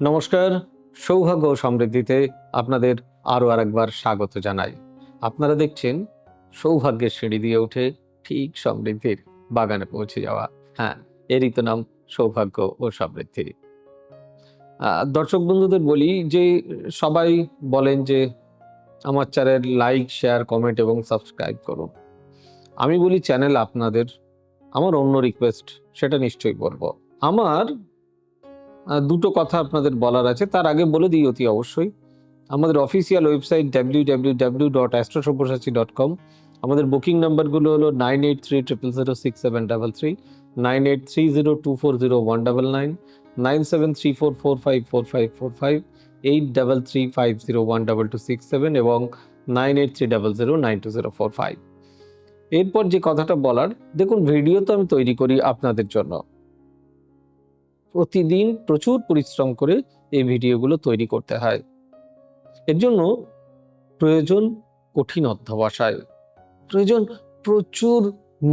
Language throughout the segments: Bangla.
নমস্কার, সৌভাগ্য ও সমৃদ্ধিতে আপনাদের আরও আরেকবার স্বাগত জানাই। আপনারা দেখছেন সৌভাগ্যের সিঁড়ি দিয়ে উঠে ঠিক সমৃদ্ধির বাগানে পৌঁছে যাওয়া। হ্যাঁ, এরই তো নাম সৌভাগ্য ও সমৃদ্ধি। দর্শক বন্ধুদের বলি যে সবাই বলেন যে আমার চ্যানেল লাইক, শেয়ার, কমেন্ট এবং সাবস্ক্রাইব করুন। আমি বলি চ্যানেল আপনাদের, আমার অন্য রিকোয়েস্ট সেটা নিশ্চয়ই করব। আমার দুটো কথা আপনাদের বলার আছে, তার আগে বলে দিই অতি অবশ্যই আমাদের অফিসিয়াল ওয়েবসাইট www.astrosaব্যসাচী.com। আমাদের বুকিং নাম্বারগুলো হলো 9830006733, 9830240199, 9734454545, 8335012267 এবং 9830092045। এরপর যে কথাটা বলার, দেখুন ভিডিও তো আমি তৈরি করি আপনাদের জন্য, প্রতিদিন প্রচুর পরিশ্রম করে এই ভিডিওগুলো তৈরি করতে হয়। এর জন্য প্রয়োজন কঠিন অধ্যবসায়, প্রয়োজন প্রচুর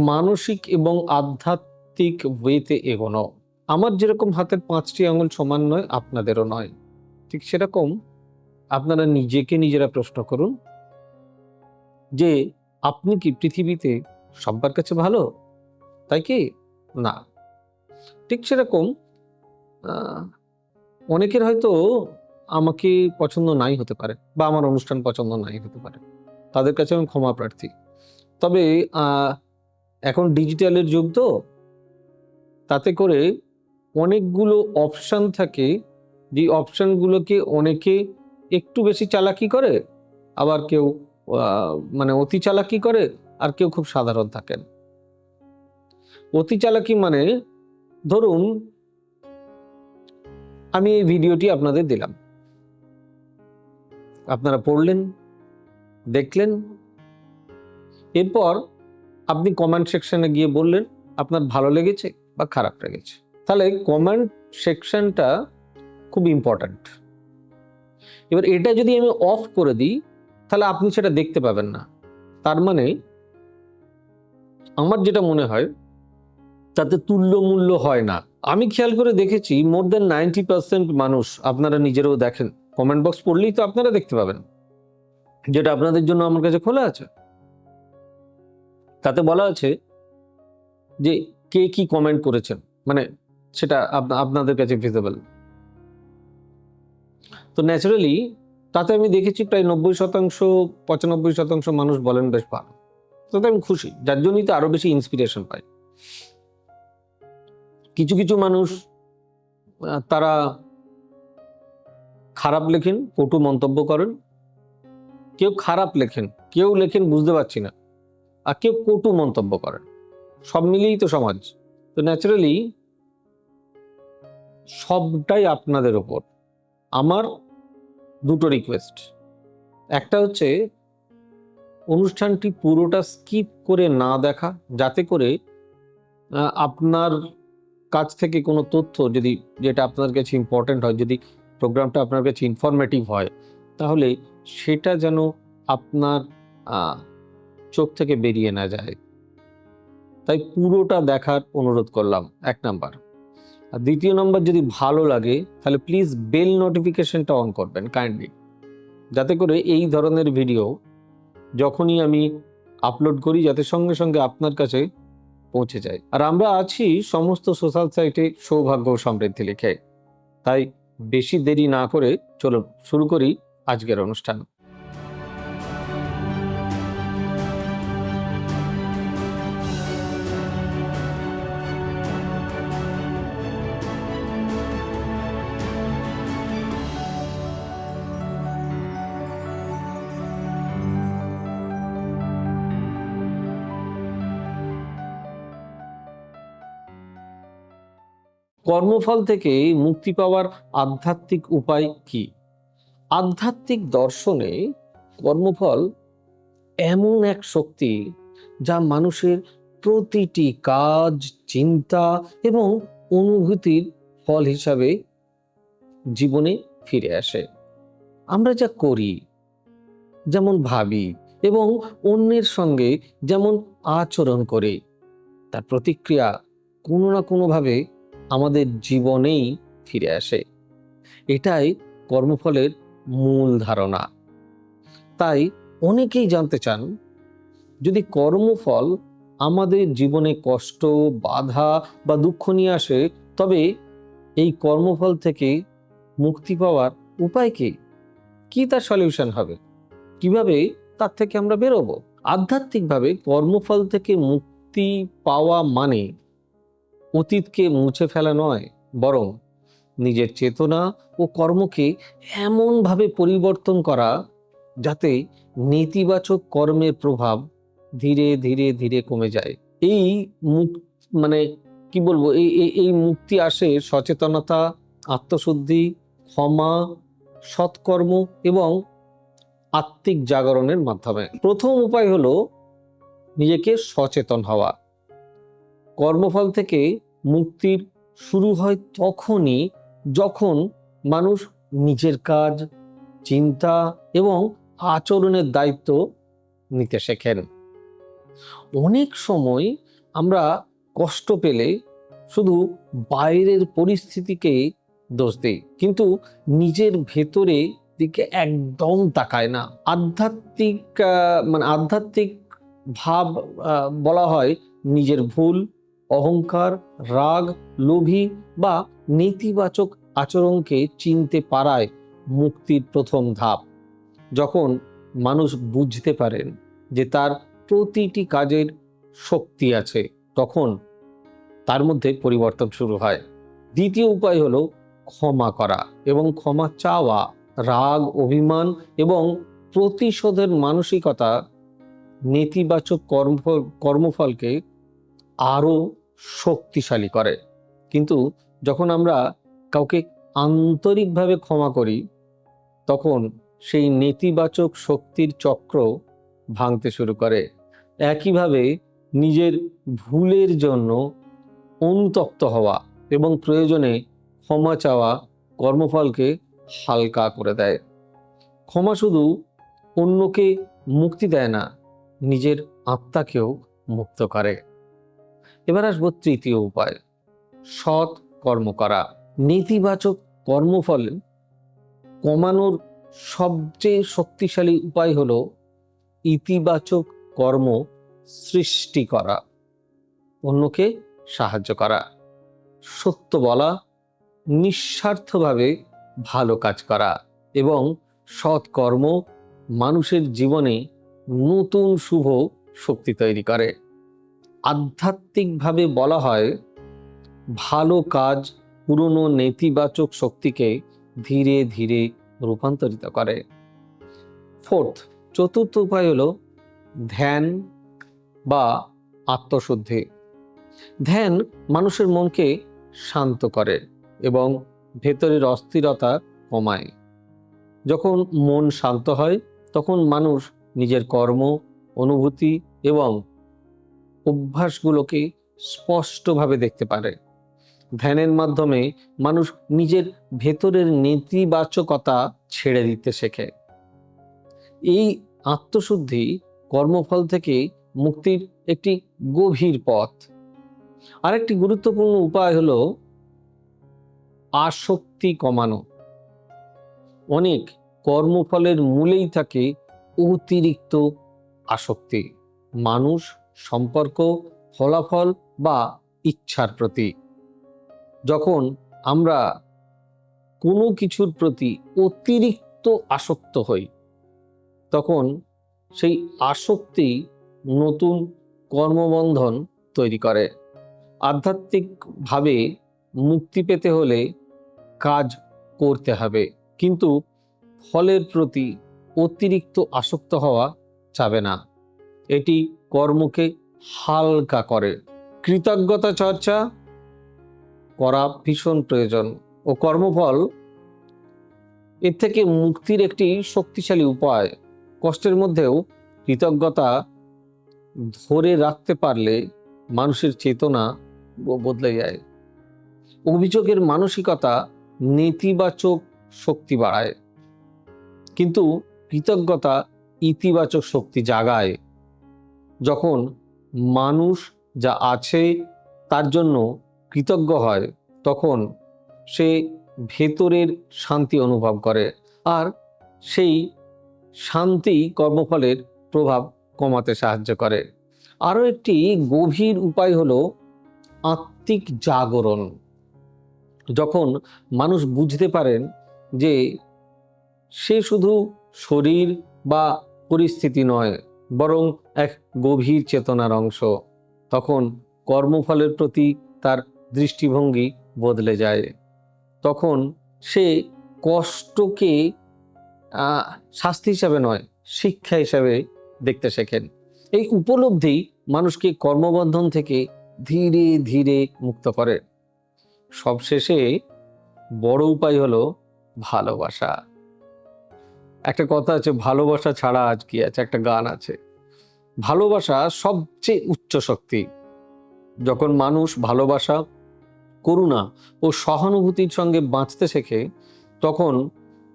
মানসিক এবং আধ্যাত্মিক ওয়েতে এগোনো। আমার যেরকম হাতের 5টি আঙুল সমান নয়, আপনাদেরও নয়। ঠিক সেরকম আপনারা নিজেকে নিজেরা প্রশ্ন করুন যে আপনি কি পৃথিবীতে সবার কাছে ভালো? তাই কি না? ঠিক সেরকম অনেকের হয়তো আমাকে পছন্দ নাই হতে পারে বা আমার অনুষ্ঠান পছন্দ নাই হতে পারে, তাদের কাছে আমি ক্ষমা প্রার্থী। তবে এখন ডিজিটালের যুগ তো, তাতে করে অনেকগুলো অপশান থাকে, যে অপশানগুলোকে অনেকে একটু বেশি চালাকি করে, আবার কেউ মানে অতি চালাকি করে, আর কেউ খুব সাধারণ থাকেন। অতি চালাকি মানে ধরুন আমি এই ভিডিওটি আপনাদের দিলাম, আপনারা পড়লেন, দেখলেন, এরপর আপনি কমেন্ট সেকশনে গিয়ে বললেন আপনার ভালো লেগেছে বা খারাপ লেগেছে। তাহলে কমেন্ট সেকশনটা খুব ইম্পর্ট্যান্ট। এবার এটা যদি আমি অফ করে দিই তাহলে আপনি সেটা দেখতে পাবেন না। তার মানে আমার যেটা মনে হয় তাতে তুল্য মূল্য হয় না। আমি খেয়াল করে দেখেছি মোর দেন 90% মানুষ, আপনারা নিজেরাও দেখেন, কমেন্ট বক্স পড়লেই তো আপনারা দেখতে পাবেন, যেটা আপনাদের জন্য আমার কাছে খোলা আছে। তাতে বলা আছে যে কে কি কমেন্ট করেছেন, মানে সেটা আপনাদের কাছে ভিজিবল। তো ন্যাচারালি তাতে আমি দেখেছি প্রায় 90% 95% মানুষ বলেন বেশ ভালো। তাতে আমি খুশি, যার জন্যই তো আরো বেশি ইন্সপিরেশন পাই। কিছু কিছু মানুষ তারা খারাপ লেখেন, কটু মন্তব্য করেন, কেউ খারাপ লেখেন, কেউ লেখেন বুঝতে পারছি না, আর কেউ কটু মন্তব্য করেন। সব মিলিয়েই তো সমাজ। তো ন্যাচারালি সবটাই আপনাদের ওপর। আমার দুটো রিকোয়েস্ট, একটা হচ্ছে অনুষ্ঠানটি পুরোটা স্কিপ করে না দেখা, যাতে করে আপনার কাছ থেকে কোনো তথ্য যদি, যেটা আপনার কাছে ইম্পর্টেন্ট হয়, যদি প্রোগ্রামটা আপনার কাছে ইনফরমেটিভ হয়, তাহলে সেটা যেন আপনার চোখ থেকে বেরিয়ে না যায়। তাই পুরোটা দেখার অনুরোধ করলাম, 1 নাম্বার। আর 2য় নাম্বার, যদি ভালো লাগে তাহলে প্লিজ বেল নোটিফিকেশনটা অন করবেন কাইন্ডলি, যাতে করে এই ধরনের ভিডিও যখনই আমি আপলোড করি যাতে সঙ্গে সঙ্গে আপনার কাছে পৌঁছে যায়। আর আমরা আছি সমস্ত সোশ্যাল সাইটে সৌভাগ্য ও সমৃদ্ধি লিখে। তাই বেশি দেরি না করে চলুন শুরু করি আজকের অনুষ্ঠান। কর্মফল থেকে মুক্তি পাওয়ার আধ্যাত্মিক উপায় কি? আধ্যাত্মিক দর্শনে কর্মফল এমন এক শক্তি যা মানুষের প্রতিটি কাজ, চিন্তা এবং অনুভূতির ফল হিসাবে জীবনে ফিরে আসে। আমরা যা করি, যেমন ভাবি এবং অন্যের সঙ্গে যেমন আচরণ করি, তার প্রতিক্রিয়া কোনো না কোনোভাবে আমাদের জীবনেই ফিরে আসে। এটাই কর্মফলের মূল ধারণা। তাই অনেকেই জানতে চান, যদি কর্মফল আমাদের জীবনে কষ্ট, বাধা বা দুঃখ নিয়ে আসে, তবে এই কর্মফল থেকে মুক্তি পাওয়ার উপায় কি? কি তার সলিউশন হবে? কিভাবে তার থেকে আমরা বেরোবো? আধ্যাত্মিকভাবে কর্মফল থেকে মুক্তি পাওয়া মানে অতীতকে মুছে ফেলা নয়, বরং নিজের চেতনা ও কর্মকে এমনভাবে পরিবর্তন করা যাতে নেতিবাচক কর্মের প্রভাব ধীরে ধীরে ধীরে কমে যায়। এই মানে কি বলবো, এই মুক্তি আসে সচেতনতা, আত্মশুদ্ধি, ক্ষমা, সৎকর্ম এবং আত্মিক জাগরণের মাধ্যমে। প্রথম উপায় হলো নিজেকে সচেতন হওয়া। কর্মফল থেকে মুক্তির শুরু হয় তখনই যখন মানুষ নিজের কাজ, চিন্তা এবং আচরণের দায়িত্ব নিতে শেখেন। অনেক সময় আমরা কষ্ট পেলে শুধু বাইরের পরিস্থিতিকে দোষ দিই, কিন্তু নিজের ভেতরে দিকে একদম তাকায় না। আধ্যাত্মিক ভাব বলা হয় নিজের ভুল, অহংকার, রাগ, লোভী বা নেতিবাচক আচরণকে চিনতে পারায় মুক্তির প্রথম ধাপ। যখন মানুষ বুঝতে পারেন যে তার প্রতিটি কাজের শক্তি আছে, তখন তার মধ্যে পরিবর্তন শুরু হয়। দ্বিতীয় উপায় হলো ক্ষমা করা এবং ক্ষমা চাওয়া। রাগ, অভিমান এবং প্রতিশোধের মানসিকতা নেতিবাচক কর্মফলকে আরো শক্তিশালী করে। কিন্তু যখন আমরা কাউকে আন্তরিকভাবে ক্ষমা করি, তখন সেই নেতিবাচক শক্তির চক্র ভাঙতে শুরু করে। একইভাবে নিজের ভুলের জন্য অনুতপ্ত হওয়া এবং প্রয়োজনে ক্ষমা চাওয়া কর্মফলকে হালকা করে দেয়। ক্ষমা শুধু অন্যকে মুক্তি দেয় না, নিজের আত্মাকেও মুক্ত করে। এবার আসবো তৃতীয় উপায়, সৎ কর্ম করা। নেতিবাচক কর্মফল কমানোর সবচেয়ে শক্তিশালী উপায় হলো ইতিবাচক কর্ম সৃষ্টি করা, অন্যকে সাহায্য করা, সত্য বলা, নিঃস্বার্থভাবে ভালো কাজ করা এবং সৎকর্ম মানুষের জীবনে নতুন শুভ শক্তি তৈরি করে। আধ্যাত্মিকভাবে বলা হয়, ভালো কাজ পুরনো নেতিবাচক শক্তিকে ধীরে ধীরে রূপান্তরিত করে। চতুর্থ উপায় হলো ধ্যান বা আত্মশুদ্ধি। ধ্যান মানুষের মনকে শান্ত করে এবং ভেতরের অস্থিরতা কমায়। যখন মন শান্ত হয়, তখন মানুষ নিজের কর্ম, অনুভূতি এবং অভ্যাসগুলোকে স্পষ্টভাবে দেখতে পারে। ধ্যানের মাধ্যমে মানুষ নিজের ভেতরের নেতিবাচকতা ছেড়ে দিতে শেখে। এই আত্মশুদ্ধি কর্মফল থেকে মুক্তির একটি গভীর পথ। আরেকটি গুরুত্বপূর্ণ উপায় হলো আসক্তি কমানো। অনেক কর্মফলের মূলেই থাকে অতিরিক্ত আসক্তি, মানুষ, সম্পর্ক, ফলাফল বা ইচ্ছার প্রতি। যখন আমরা কোনো কিছুর প্রতি অতিরিক্ত আসক্ত হই, তখন সেই আসক্তি নতুন কর্মবন্ধন তৈরি করে। আধ্যাত্মিকভাবে মুক্তি পেতে হলে কাজ করতে হবে, কিন্তু ফলের প্রতি অতিরিক্ত আসক্ত হওয়া যাবে না। এটি কর্মকে হালকা করে। কৃতজ্ঞতা চর্চা করা ভীষণ প্রয়োজন ও কর্মফল এর থেকে মুক্তির একটি শক্তিশালী উপায়। কষ্টের মধ্যেও কৃতজ্ঞতা ধরে রাখতে পারলে মানুষের চেতনা বদলে যায়। অভিযোগের মানসিকতা নেতিবাচক শক্তি বাড়ায়, কিন্তু কৃতজ্ঞতা ইতিবাচক শক্তি জাগায়। যখন মানুষ যা আছে তার জন্য কৃতজ্ঞ হয়, তখন সে ভেতরের শান্তি অনুভব করে, আর সেই শান্তি কর্মফলের প্রভাব কমাতে সাহায্য করে। আরও একটি গভীর উপায় হলো আত্মিক জাগরণ। যখন মানুষ বুঝতে পারেন যে সে শুধু শরীর বা পরিস্থিতি নয়, বরং এক গভীর চেতনার অংশ, তখন কর্মফলের প্রতি তার দৃষ্টিভঙ্গি বদলে যায়। তখন সে কষ্টকে শাস্তি হিসাবে নয়, শিক্ষা হিসাবে দেখতে শেখেন। এই উপলব্ধি মানুষকে কর্মবন্ধন থেকে ধীরে ধীরে মুক্ত করে। সবশেষে বড় উপায় হলো ভালোবাসা। একটা কথা আছে, ভালোবাসা ছাড়া আজ কি আছে, একটা গান আছে। ভালোবাসা সবচেয়ে উচ্চ শক্তি। যখন মানুষ ভালোবাসা, করুণা ও সহানুভূতির সঙ্গে বাঁচতে শেখে, তখন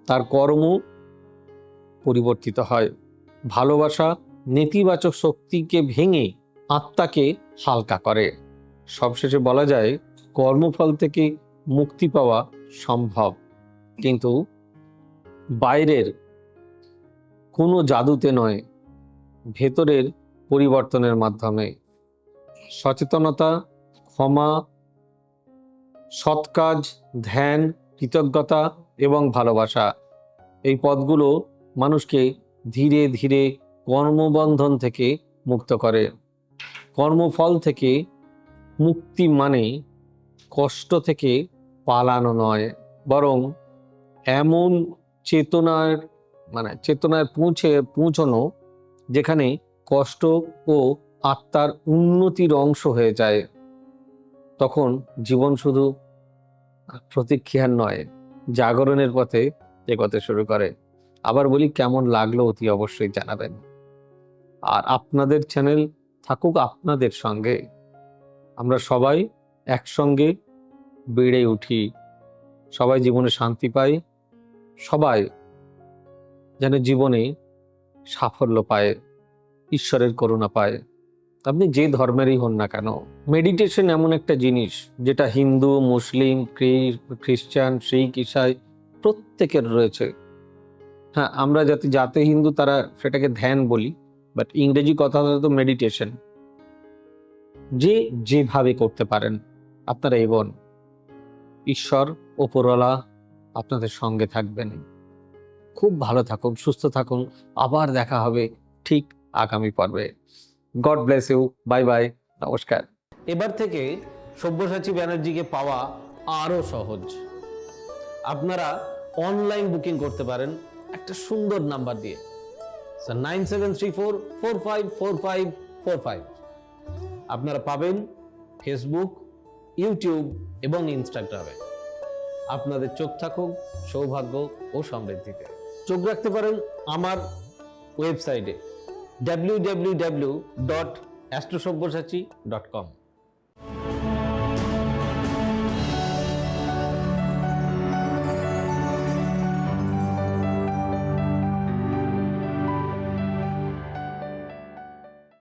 তার কর্ম পরিবর্তিত হয়। ভালোবাসা নেতিবাচক শক্তিকে ভেঙে আত্মাকে হালকা করে। সবশেষে বলা যায়, কর্মফল থেকে মুক্তি পাওয়া সম্ভব, কিন্তু বাইরের কোনো জাদুতে নয়, ভেতরের পরিবর্তনের মাধ্যমে। সচেতনতা, ক্ষমা, সৎ কাজ, ধ্যান, কৃতজ্ঞতা এবং ভালোবাসা, এই পথগুলো মানুষকে ধীরে ধীরে কর্মবন্ধন থেকে মুক্ত করে। কর্মফল থেকে মুক্তি মানে কষ্ট থেকে পালানো নয়, বরং এমন চেতনায় পৌঁছানো যেখানে কষ্ট ও আত্মার উন্নতির অংশ হয়ে যায়। তখন জীবন শুধু প্রতীক্ষার নয়, জাগরণের পথে এগোতে শুরু করে। আবার বলি, কেমন লাগলো অতি অবশ্যই জানাবেন। আর আপনাদের চ্যানেল থাকুক আপনাদের সঙ্গে। আমরা সবাই একসঙ্গে বেড়ে উঠি, সবাই জীবনে শান্তি পাই, সবাই যেন জীবনে সাফল্য পায়, ঈশ্বরের করুণা পায়। আপনি যে ধর্মেরই হন না কেন, মেডিটেশন এমন একটা জিনিস যেটা হিন্দু, মুসলিম, খ্রিস্টান, শিখ, ঈসাই প্রত্যেকের রয়েছে। হ্যাঁ, আমরা যাতে হিন্দু তারা সেটাকে ধ্যান বলি, বাট ইংরেজি কথা তো মেডিটেশন। যেভাবে করতে পারেন আপনারা এগোন, ঈশ্বর ওপরওয়ালা আপনাদের সঙ্গে থাকবেন। খুব ভালো থাকুন, সুস্থ থাকুন। আবার দেখা হবে ঠিক আগামী পর্বে। God bless you. Bye bye, নমস্কার। এবার থেকে সব্যসাচী ব্যানার্জিকে পাওয়া আরো সহজ। আপনারা অনলাইন বুকিং করতে পারেন একটা সুন্দর নাম্বার দিয়ে, 9734454545। আপনারা পাবেন ফেসবুক, ইউটিউব এবং ইনস্টাগ্রামে। আপনাদের চোখ থাকুক সৌভাগ্য ও সমৃদ্ধিতে। চোখ রাখতে পারেন আমার ওয়েবসাইটে www.astrosabbyasachi.com।